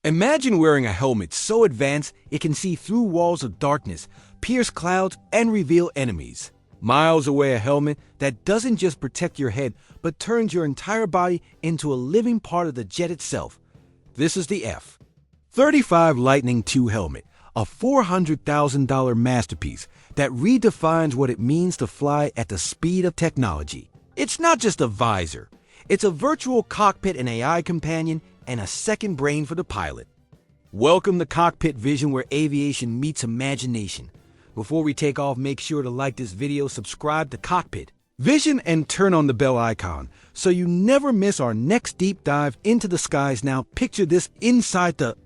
Imagine wearing a helmet so advanced it can see through walls of darkness, pierce clouds, and reveal enemies. Miles away, a helmet that doesn't just protect your head, but turns your entire body into a living part of the jet itself. This is the F-35 Lightning II helmet, a $400,000 masterpiece that redefines what it means to fly at the speed of technology. It's not just a visor. It's a virtual cockpit and AI companion and a second brain for the pilot. Welcome to Cockpit Vision, where aviation meets imagination. Before we take off, make sure to like this video, subscribe to Cockpit Vision, and turn on the bell icon so you never miss our next deep dive into the skies. Now picture this: inside the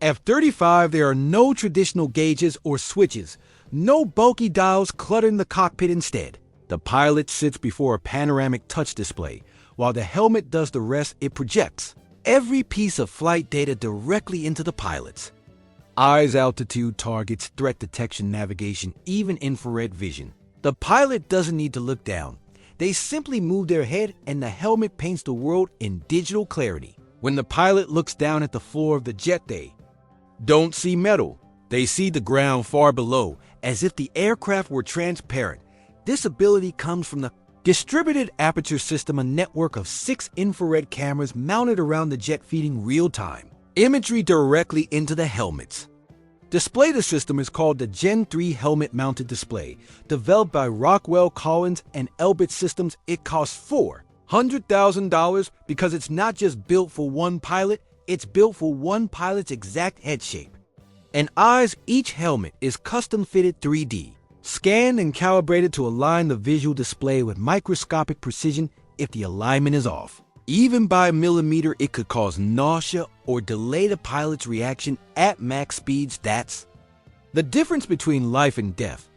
F-35, there are no traditional gauges or switches, no bulky dials cluttering the cockpit. Instead, the pilot sits before a panoramic touch display, while the helmet does the rest. It projects every piece of flight data directly into the pilot's eyes: altitude, targets, threat detection, navigation, even infrared vision. The pilot doesn't need to look down. They simply move their head and the helmet paints the world in digital clarity. When the pilot looks down at the floor of the jet, they don't see metal. They see the ground far below, as if the aircraft were transparent. This ability comes from the distributed aperture system, a network of 6 infrared cameras mounted around the jet, feeding real-time imagery directly into the helmets. Display: the system is called the Gen 3 Helmet Mounted Display, developed by Rockwell Collins and Elbit Systems. It costs $400,000 because it's not just built for one pilot, it's built for one pilot's exact head shape and eyes. Each helmet is custom-fitted, 3D scanned and calibrated to align the visual display with microscopic precision. If the alignment is off, even by a millimeter, it could cause nausea or delay the pilot's reaction at max speeds. That's the difference between life and death.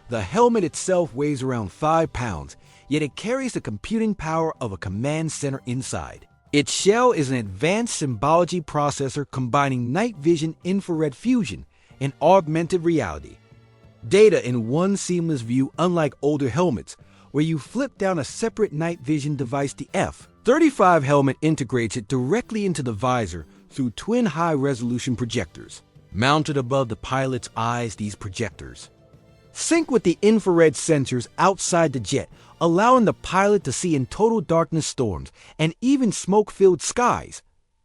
The helmet itself weighs around 5 pounds, yet it carries the computing power of a command center inside. Its shell is an advanced symbology processor combining night vision, infrared fusion, and augmented reality data in one seamless view. Unlike older helmets, where you flip down a separate night vision device, the F-35 helmet integrates it directly into the visor through twin high-resolution projectors mounted above the pilot's eyes. These projectors sync with the infrared sensors outside the jet, allowing the pilot to see in total darkness, storms, and even smoke-filled skies.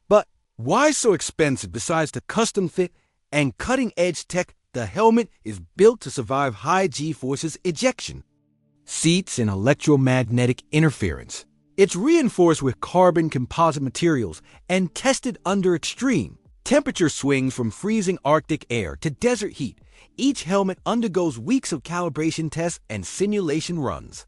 But why so expensive? Besides the custom fit and cutting-edge tech, the helmet is built to survive high G-forces, ejection seats, and electromagnetic interference. It's reinforced with carbon composite materials and tested under extreme temperature swings, from freezing Arctic air to desert heat. Each helmet undergoes weeks of calibration tests and simulation runs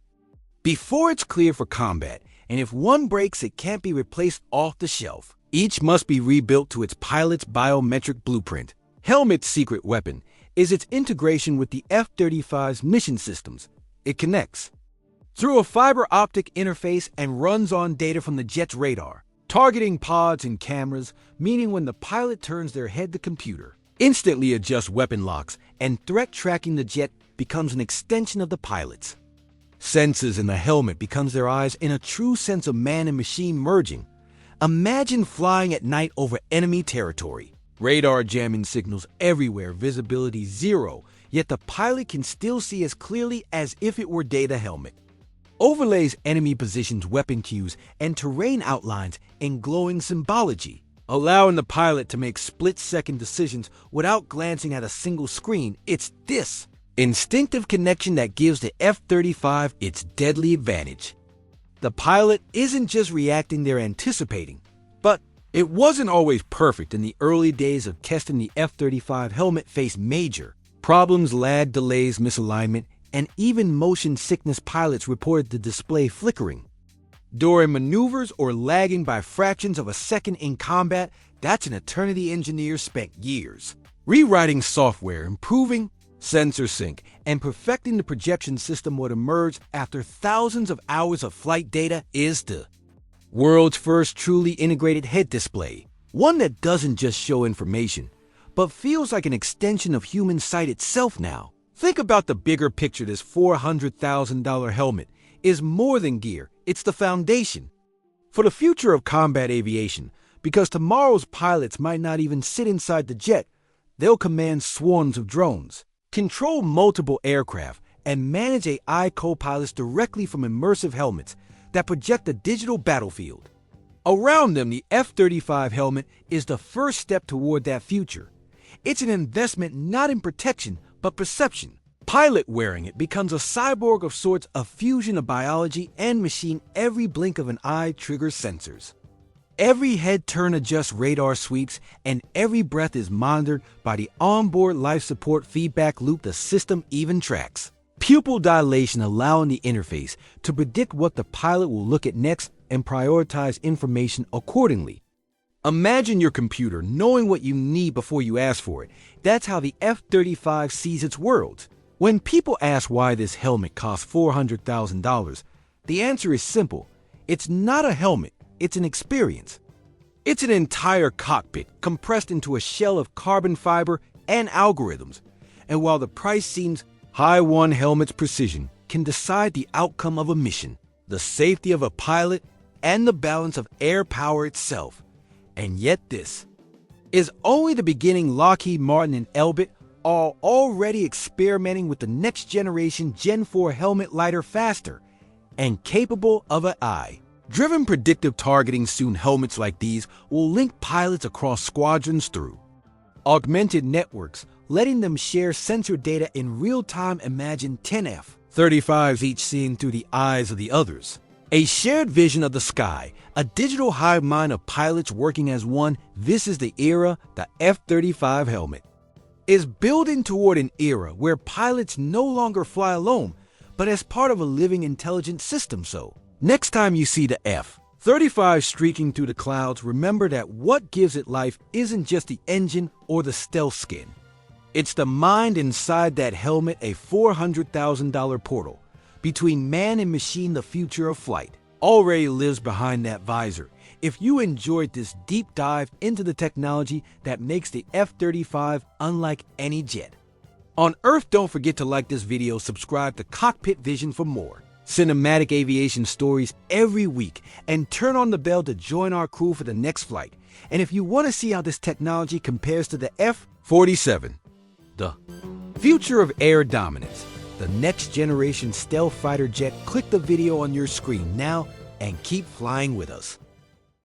before it's cleared for combat, and if one breaks, it can't be replaced off the shelf. Each must be rebuilt to its pilot's biometric blueprint. Helmet's secret weapon is its integration with the F-35's mission systems. It connects through a fiber optic interface and runs on data from the jet's radar, targeting pods and cameras, meaning when the pilot turns their head, the computer instantly adjusts weapon locks, and threat tracking the jet becomes an extension of the pilot's senses, and the helmet becomes their eyes, in a true sense of man and machine merging. Imagine flying at night over enemy territory. Radar jamming signals everywhere, visibility zero, yet the pilot can still see as clearly as if it were day. The helmet overlays enemy positions, weapon cues, and terrain outlines in glowing symbology, allowing the pilot to make split-second decisions without glancing at a single screen. It's this instinctive connection that gives the F-35 its deadly advantage. The pilot isn't just reacting, they're anticipating. But it wasn't always perfect. In the early days of testing, the F-35 helmet faced major problems: lag, delays, misalignment, and even motion sickness. Pilots reported the display flickering during maneuvers or lagging by fractions of a second in combat. That's an eternity. Engineers spent years rewriting software, improving sensor sync, and perfecting the projection system. What emerged after thousands of hours of flight data is the world's first truly integrated head display, one that doesn't just show information, but feels like an extension of human sight itself. Now, think about the bigger picture. This $400,000 helmet is more than gear, it's the foundation for the future of combat aviation. because tomorrow's pilots might not even sit inside the jet. They'll command swarms of drones, control multiple aircraft, and manage AI co-pilots directly from immersive helmets that project a digital battlefield. Around them, the F-35 helmet is the first step toward that future. It's an investment not in protection, but perception. Pilot wearing it becomes a cyborg of sorts, a fusion of biology and machine. Every blink of an eye triggers sensors. Every head turn adjusts radar sweeps, and every breath is monitored by the onboard life support feedback loop the system even tracks. Pupil dilation allowing the interface to predict what the pilot will look at next and prioritize information accordingly. Imagine your computer knowing what you need before you ask for it. That's how the F-35 sees its world. When people ask why this helmet costs $400,000, the answer is simple. It's not a helmet, it's an experience. It's an entire cockpit compressed into a shell of carbon fiber and algorithms. And while the price seems high, one helmet's precision can decide the outcome of a mission, the safety of a pilot, and the balance of air power itself. And yet this is only the beginning. Lockheed Martin and Elbit are already experimenting with the next generation Gen 4 helmet, lighter, faster, and capable of AI-driven predictive targeting. Soon helmets like these will link pilots across squadrons through augmented networks, letting them share sensor data in real time. Imagine 10 F-35's each seeing through the eyes of the others. A shared vision of the sky, a digital hive mind of pilots working as one. This is the era. The F-35 helmet is building toward an era where pilots no longer fly alone, but as part of a living intelligent system. So, next time you see the F-35 streaking through the clouds, remember that what gives it life isn't just the engine or the stealth skin. It's the mind inside that helmet, a $400,000 portal between man and machine. The future of flight already lives behind that visor. If you enjoyed this deep dive into the technology that makes the F-35 unlike any jet on Earth, don't forget to like this video, subscribe to Cockpit Vision for more cinematic aviation stories every week, and turn on the bell to join our crew for the next flight. And if you want to see how this technology compares to the F-47, the future of air dominance, the next generation stealth fighter jet, click the video on your screen now and keep flying with us.